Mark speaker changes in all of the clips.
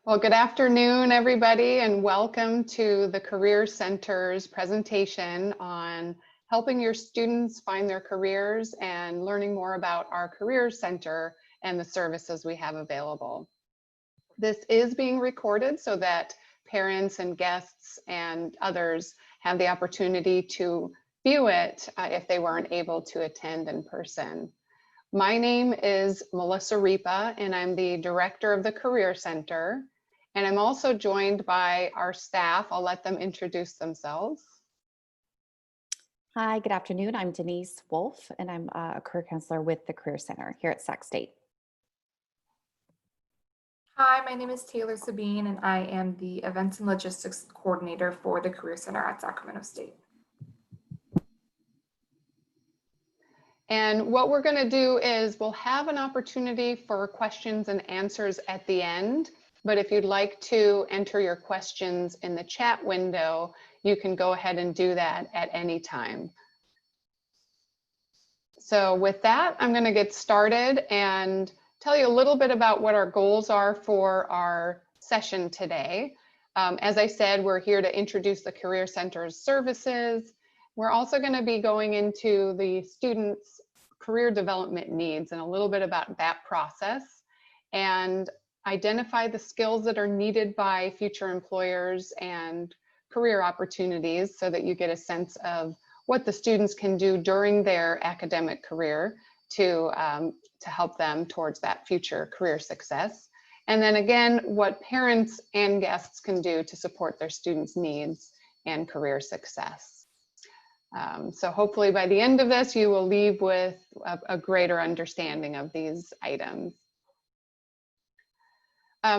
Speaker 1: Well, good afternoon, everybody, and welcome to the Career Center's presentation on helping your students find their careers and learning more about our Career Center and the services we have available. This is being recorded so that parents and guests and others have the opportunity to view it if they weren't able to attend in person. My name is Melissa Ripa, and I'm the director of the Career Center. And I'm also joined by our staff. I'll let them introduce themselves.
Speaker 2: Hi, good afternoon. I'm Denise Wolf, and I'm a career counselor with the Career Center here at Sac State.
Speaker 3: Hi, my name is Taylor Sabine, and I am the Events and Logistics Coordinator for the Career Center at Sacramento State.
Speaker 1: And what we're going to do is we'll have an opportunity for questions and answers at the end. But if you'd like to enter your questions in the chat window, you can go ahead and do that at any time. So with that, I'm going to get started and tell you a little bit about what our goals are for our session today. As I said, we're here to introduce the Career Center's services. We're also going to be going into the students' career development needs and a little bit about that process, and identify the skills that are needed by future employers and career opportunities so that you get a sense of what the students can do during their academic career to help them towards that future career success. And then again, what parents and guests can do to support their students' needs and career success. So hopefully by the end of this, you will leave with a greater understanding of these items.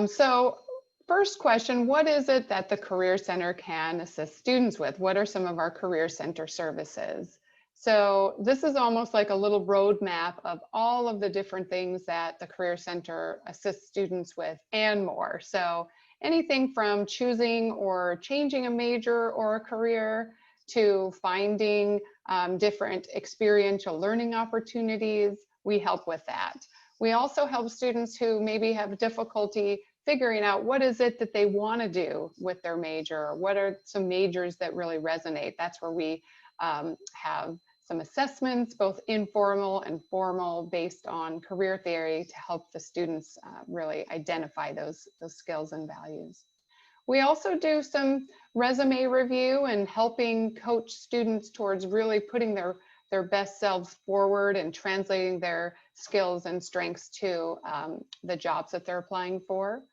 Speaker 1: So first question, what is it that the Career Center can assist students with? What are some of our Career Center services? So this is almost like a little roadmap of all of the different things that the Career Center assists students with and more. So anything from choosing or changing a major or a career to finding different experiential learning opportunities, we help with that. We also help students who maybe have difficulty figuring out what is it that they want to do with their major, or what are some majors that really resonate. That's where we have some assessments, both informal and formal, based on career theory to help the students really identify those skills and values. We also do some resume review and helping coach students towards really putting their best selves forward and translating their skills and strengths to the jobs that they're applying for.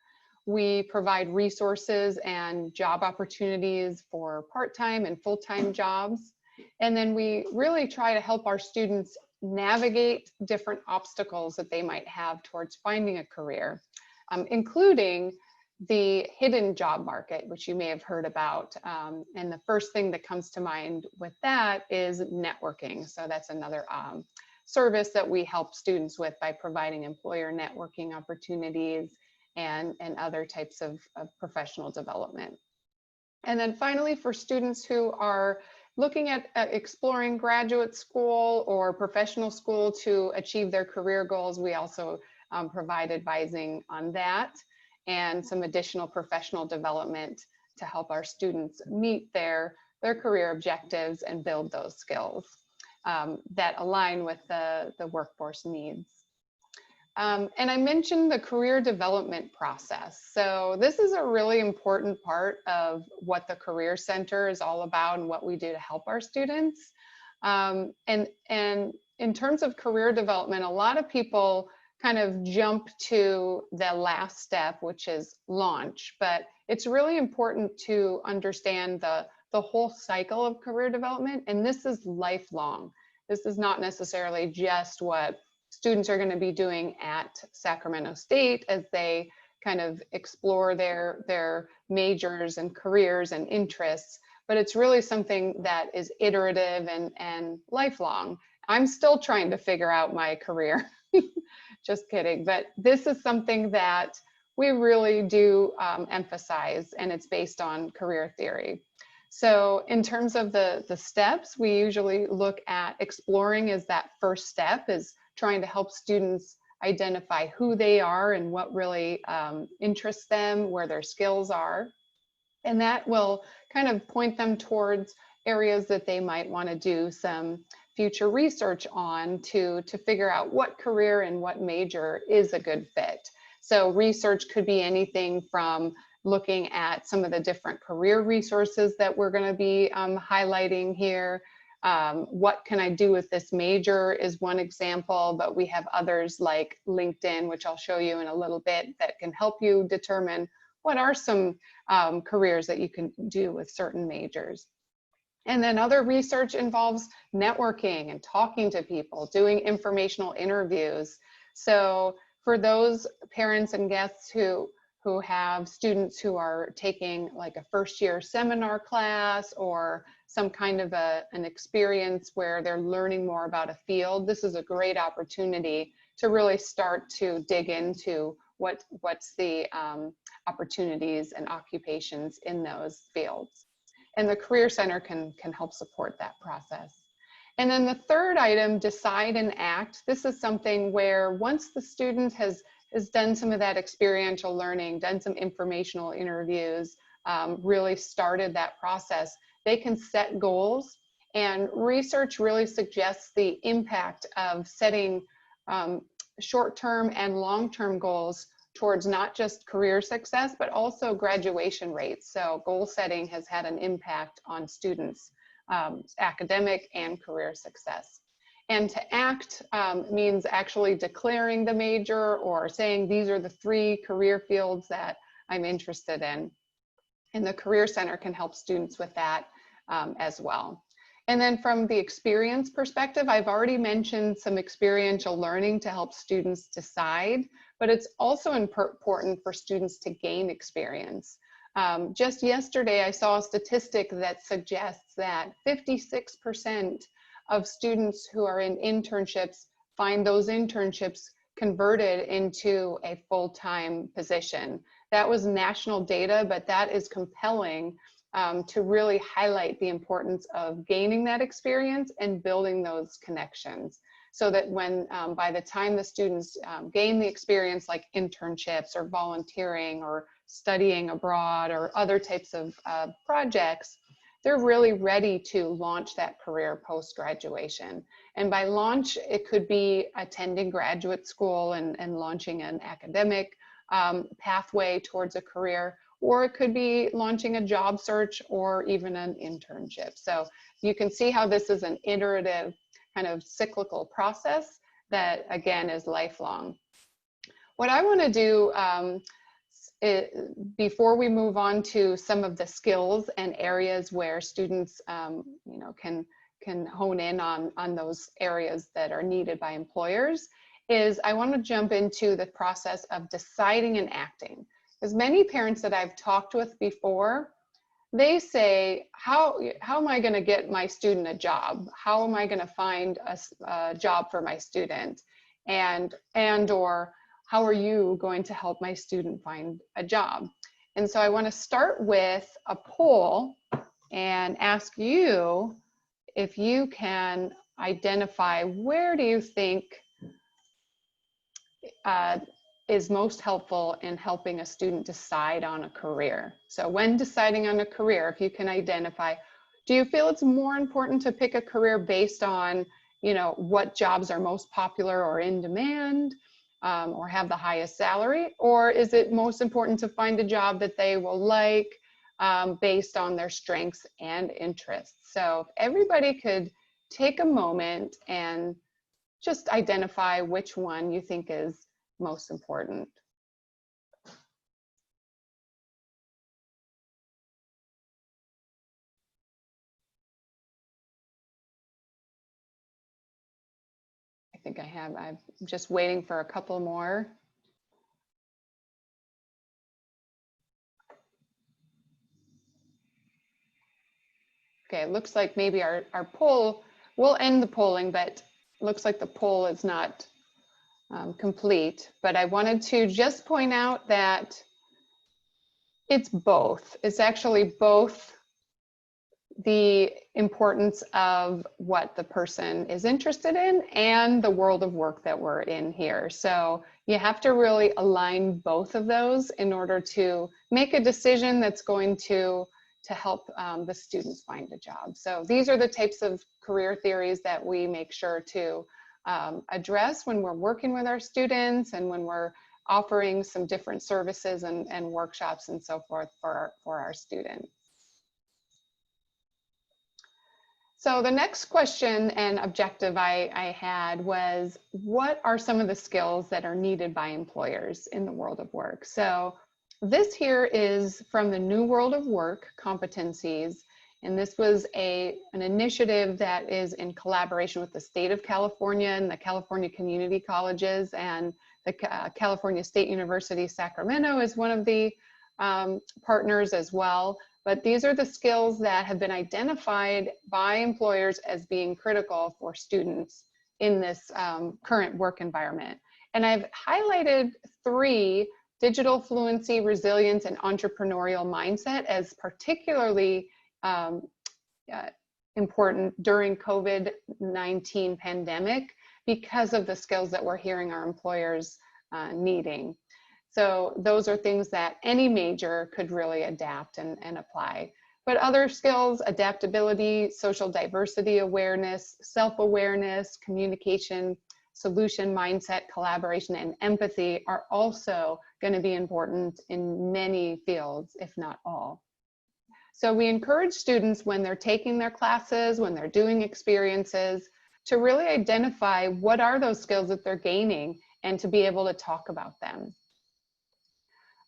Speaker 1: We provide resources and job opportunities for part-time and full-time jobs. And then we really try to help our students navigate different obstacles that they might have towards finding a career, including the hidden job market, which you may have heard about. And the first thing that comes to mind with that is networking. So that's another service that we help students with by providing employer networking opportunities and other types of professional development. And then finally, for students who are looking at exploring graduate school or professional school to achieve their career goals, we also provide advising on that and some additional professional development to help our students meet their career objectives and build those skills that align with the workforce needs. And I mentioned the career development process. So this is a really important part of what the Career Center is all about and what we do to help our students. And in terms of career development, a lot of people kind of jump to the last step, which is launch, but it's really important to understand the whole cycle of career development, and this is lifelong. This is not necessarily just what students are going to be doing at Sacramento State as they kind of explore their majors and careers and interests, but it's really something that is iterative and lifelong. I'm still trying to figure out my career. Just kidding, but this is something that we really do emphasize, and it's based on career theory. So in terms of the steps, we usually look at exploring as that first step, is trying to help students identify who they are and what really interests them, where their skills are. And that will kind of point them towards areas that they might want to do some future research on to figure out what career and what major is a good fit. So research could be anything from looking at some of the different career resources that we're going to be highlighting here. What can I do with this major is one example, but we have others like LinkedIn, which I'll show you in a little bit, that can help you determine what are some careers that you can do with certain majors. And then other research involves networking and talking to people, doing informational interviews. So for those parents and guests who have students who are taking like a first-year seminar class or some kind of an experience where they're learning more about a field, this is a great opportunity to really start to dig into what's the opportunities and occupations in those fields. And the Career Center can help support that process. And then the third item, decide and act. This is something where once the student has done some of that experiential learning, done some informational interviews, really started that process, they can set goals. And research really suggests the impact of setting short-term and long-term goals towards not just career success, but also graduation rates. So goal setting has had an impact on students' academic and career success. And to act means actually declaring the major or saying these are the 3 career fields that I'm interested in. And the Career Center can help students with that as well. And then from the experience perspective, I've already mentioned some experiential learning to help students decide, but it's also important for students to gain experience. Just yesterday, I saw a statistic that suggests that 56% of students who are in internships find those internships converted into a full-time position. That was national data, but that is compelling to really highlight the importance of gaining that experience and building those connections, so that when by the time the students gain the experience like internships or volunteering or studying abroad or other types of projects, they're really ready to launch that career post-graduation. And by launch, it could be attending graduate school and launching an academic pathway towards a career, or it could be launching a job search or even an internship. So you can see how this is an iterative kind of cyclical process that, again, is lifelong. What I want to do before we move on to some of the skills and areas where students you know, can hone in on those areas that are needed by employers, is I want to jump into the process of deciding and acting. As many parents that I've talked with before, they say, how am I going to get my student a job? How am I going to find a job for my student? And or how are you going to help my student find a job? And so I want to start with a poll and ask you if you can identify where do you think is most helpful in helping a student decide on a career. So when deciding on a career, if you can identify, do you feel it's more important to pick a career based on, you know, what jobs are most popular or in demand, or have the highest salary? Or is it most important to find a job that they will like based on their strengths and interests? So if everybody could take a moment and just identify which one you think is most important. I think I'm just waiting for a couple more. Okay, it looks like maybe our poll, we'll end the polling, but it looks like the poll is not complete. But I wanted to just point out that it's both. It's actually both the importance of what the person is interested in and the world of work that we're in here. So you have to really align both of those in order to make a decision that's going to help the students find a job. So these are the types of career theories that we make sure to address when we're working with our students and when we're offering some different services and workshops and so forth for our students. So the next question and objective I had was, what are some of the skills that are needed by employers in the world of work? So this here is from the New World of Work Competencies, and this was an initiative that is in collaboration with the state of California and the California community colleges, and the California State University, Sacramento is one of the partners as well. But these are the skills that have been identified by employers as being critical for students in this current work environment. And I've highlighted 3: digital fluency, resilience, and entrepreneurial mindset as particularly important during COVID-19 pandemic because of the skills that we're hearing our employers needing. So those are things that any major could really adapt and apply. But other skills, adaptability, social diversity awareness, self-awareness, communication, solution mindset, collaboration, and empathy are also going to be important in many fields, if not all. So we encourage students when they're taking their classes, when they're doing experiences, to really identify what are those skills that they're gaining and to be able to talk about them.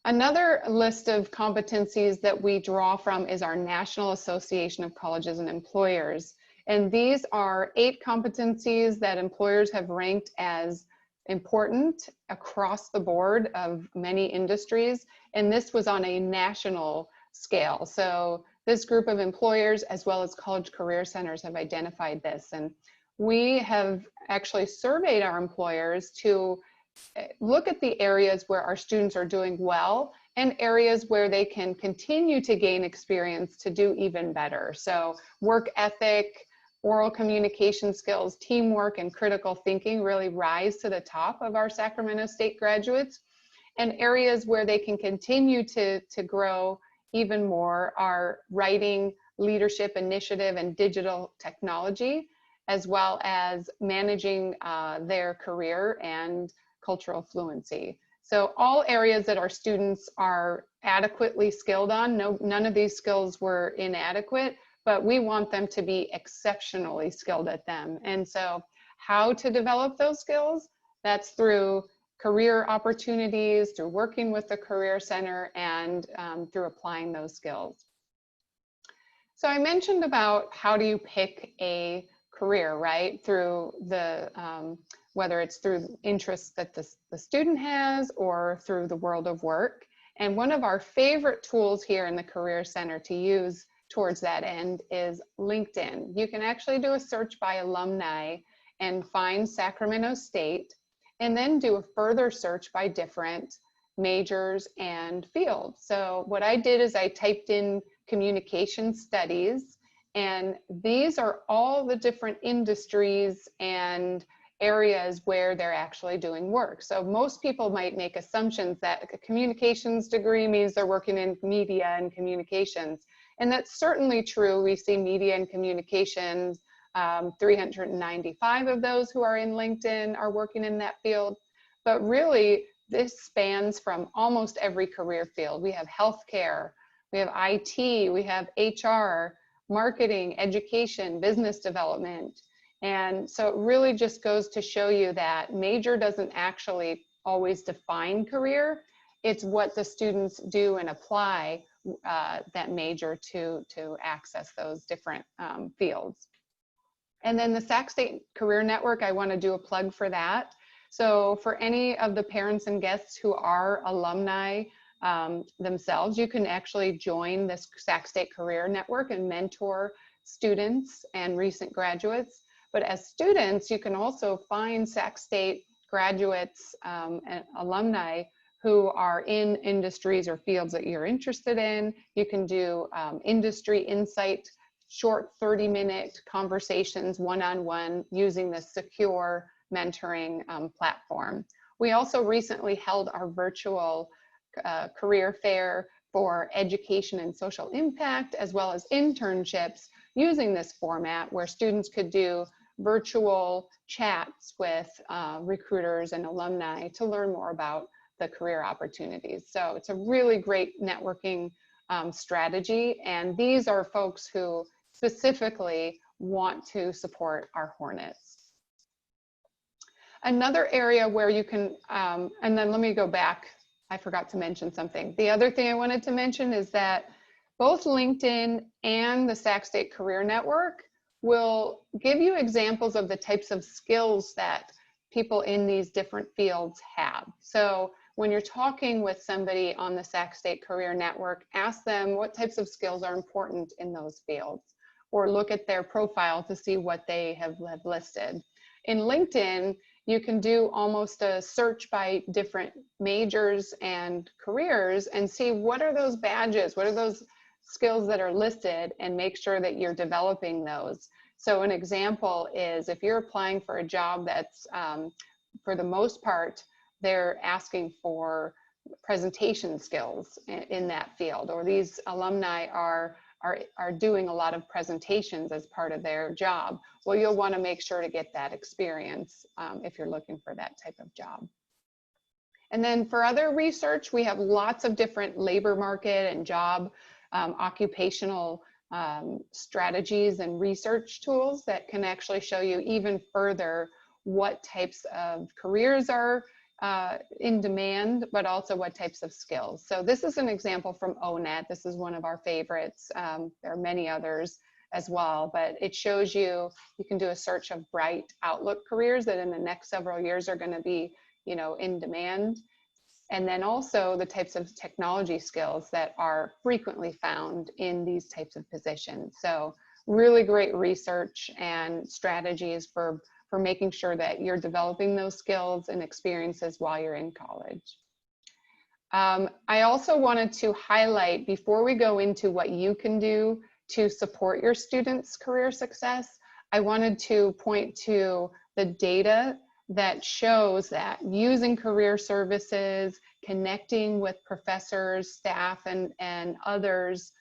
Speaker 1: Another list of competencies that we draw from is our National Association of Colleges and Employers. And these are 8 competencies that employers have ranked as important across the board of many industries. And this was on a national scale. So this group of employers, as well as college career centers, have identified this. And we have actually surveyed our employers to look at the areas where our students are doing well and areas where they can continue to gain experience to do even better. So work ethic, oral communication skills, teamwork, and critical thinking really rise to the top of our Sacramento State graduates. And areas where they can continue to grow even more are writing, leadership, initiative, and digital technology, as well as managing their career and cultural fluency. So all areas that our students are adequately skilled on. None of these skills were inadequate, but we want them to be exceptionally skilled at them. And so how to develop those skills? That's through career opportunities, through working with the Career Center, and through applying those skills. So I mentioned about how do you pick a career, right? Through the whether it's through interests that the student has or through the world of work. And one of our favorite tools here in the Career Center to use towards that end is LinkedIn. You can actually do a search by alumni and find Sacramento State, and then do a further search by different majors and fields. So what I did is I typed in communication studies, and these are all the different industries and areas where they're actually doing work. So most people might make assumptions that a communications degree means they're working in media and communications. And that's certainly true. We see media and communications, 395 of those who are in LinkedIn are working in that field. But really, this spans from almost every career field. We have healthcare, we have IT, we have HR, marketing, education, business development. And so it really just goes to show you that major doesn't actually always define career. It's what the students do and apply that major to access those different fields. And then the Sac State Career Network, I want to do a plug for that. So for any of the parents and guests who are alumni themselves, you can actually join this Sac State Career Network and mentor students and recent graduates. But as students, you can also find Sac State graduates and alumni who are in industries or fields that you're interested in. You can do industry insight short 30-minute conversations one-on-one using this secure mentoring platform. We also recently held our virtual career fair for education and social impact, as well as internships using this format where students could do virtual chats with recruiters and alumni to learn more about the career opportunities. So it's a really great networking strategy, and these are folks who specifically want to support our Hornets. Another area where you can, and then let me go back, I forgot to mention something. The other thing I wanted to mention is that both LinkedIn and the Sac State Career Network will give you examples of the types of skills that people in these different fields have. So when you're talking with somebody on the Sac State Career Network, ask them what types of skills are important in those fields, or look at their profile to see what they have listed. In LinkedIn, you can do almost a search by different majors and careers and see what are those badges, what are those skills that are listed, and make sure that you're developing those. So an example is if you're applying for a job that's, for the most part, they're asking for presentation skills in that field, or these alumni are doing a lot of presentations as part of their job. Well, you'll want to make sure to get that experience if you're looking for that type of job. And then for other research, we have lots of different labor market and job occupational strategies and research tools that can actually show you even further what types of careers are in demand, but also what types of skills. So this is an example from ONET. This is one of our favorites. There are many others as well, but it shows you, you can do a search of bright outlook careers that in the next several years are going to be, you know, in demand. And then also the types of technology skills that are frequently found in these types of positions. So really great research and strategies for making sure that you're developing those skills and experiences while you're in college. I also wanted to highlight, before we go into what you can do to support your students' career success, I wanted to point to the data that shows that using career services, connecting with professors, staff, and others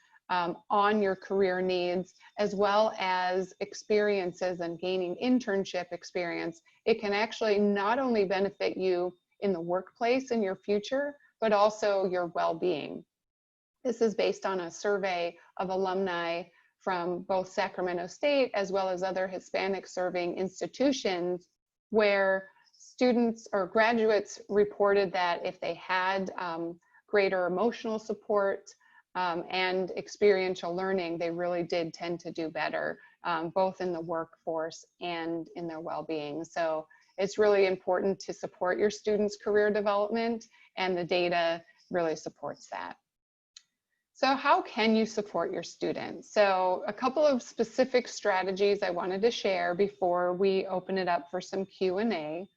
Speaker 1: on your career needs, as well as experiences and gaining internship experience, it can actually not only benefit you in the workplace in your future, but also your well-being. This is based on a survey of alumni from both Sacramento State as well as other Hispanic serving institutions, where students or graduates reported that if they had greater emotional support and experiential learning, they really did tend to do better, both in the workforce and in their well-being. So it's really important to support your students' career development, and the data really supports that. So how can you support your students? So a couple of specific strategies I wanted to share before we open it up for some Q&A.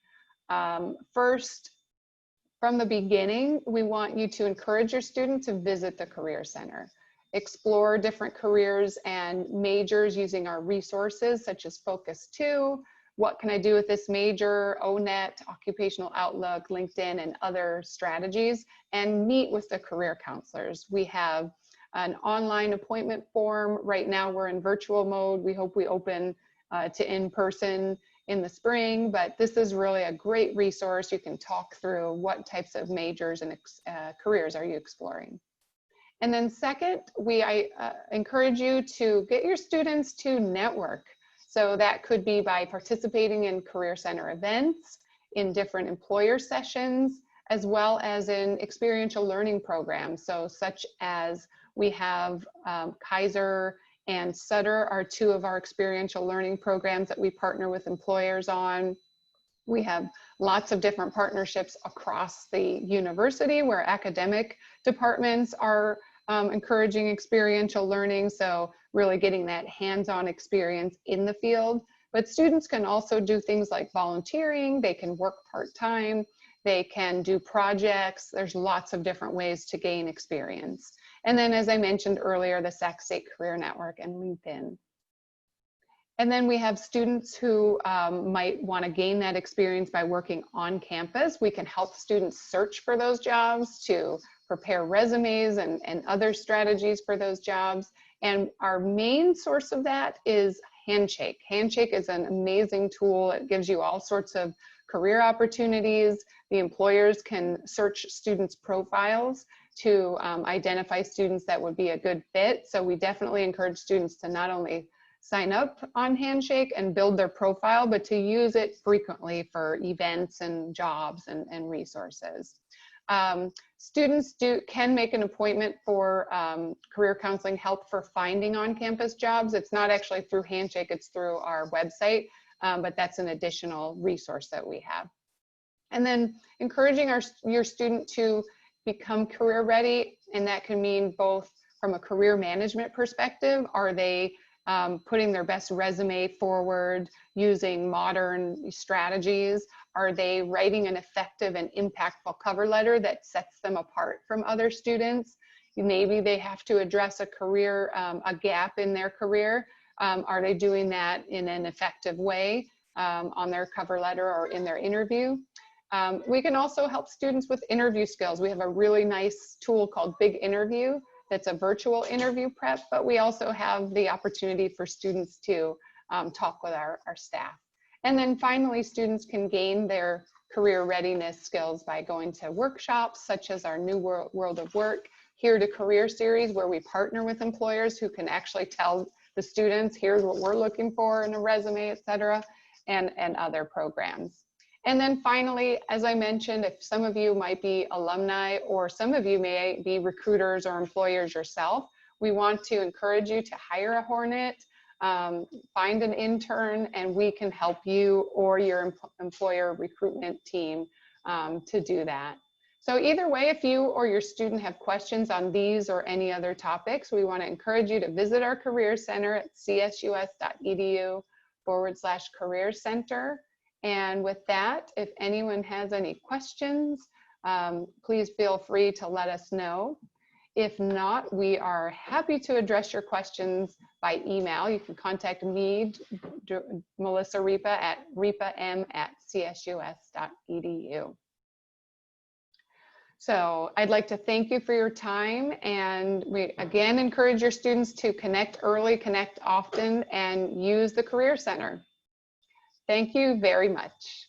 Speaker 1: First, from the beginning, we want you to encourage your student to visit the Career Center. Explore different careers and majors using our resources such as Focus 2, What Can I Do with This Major, ONET, Occupational Outlook, LinkedIn, and other strategies, and meet with the career counselors. We have an online appointment form. Right now we're in virtual mode. We hope we open to in-person in the spring, but this is really a great resource. You can talk through what types of majors and careers are you exploring. And then second, I encourage you to get your students to network. So that could be by participating in Career Center events, in different employer sessions, as well as in experiential learning programs. So such as we have Kaiser and Sutter are two of our experiential learning programs that we partner with employers on. We have lots of different partnerships across the university where academic departments are encouraging experiential learning, so really getting that hands-on experience in the field. But students can also do things like volunteering, they can work part-time, they can do projects. There's lots of different ways to gain experience. And then, as I mentioned earlier, the Sac State Career Network and LinkedIn. And then we have students who might want to gain that experience by working on campus. We can help students search for those jobs, to prepare resumes and other strategies for those jobs. And our main source of that is Handshake. Handshake is an amazing tool. It gives you all sorts of career opportunities. The employers can search students' profiles to identify students that would be a good fit. So we definitely encourage students to not only sign up on Handshake and build their profile, but to use it frequently for events and jobs and resources. Students can make an appointment for career counseling help for finding on-campus jobs. It's not actually through Handshake, it's through our website, but that's an additional resource that we have. And then encouraging your student to become career ready, and that can mean both from a career management perspective. Are they putting their best resume forward using modern strategies? Are they writing an effective and impactful cover letter that sets them apart from other students? Maybe they have to address a career, a gap in their career. Are they doing that in an effective way on their cover letter or in their interview? We can also help students with interview skills. We have a really nice tool called Big Interview that's a virtual interview prep, but we also have the opportunity for students to talk with our staff. And then finally, students can gain their career readiness skills by going to workshops such as our New World of Work, Here to Career series, where we partner with employers who can actually tell the students, here's what we're looking for in a resume, et cetera, and other programs. And then finally, as I mentioned, if some of you might be alumni or some of you may be recruiters or employers yourself, we want to encourage you to hire a Hornet, find an intern, and we can help you or your employer recruitment team to do that. So either way, if you or your student have questions on these or any other topics, we want to encourage you to visit our Career Center at csus.edu/Career Center. And with that, if anyone has any questions, please feel free to let us know. If not, we are happy to address your questions by email. You can contact me, Melissa Ripa, at ripam@csus.edu. So I'd like to thank you for your time, and we again encourage your students to connect early, connect often, and use the Career Center. Thank you very much.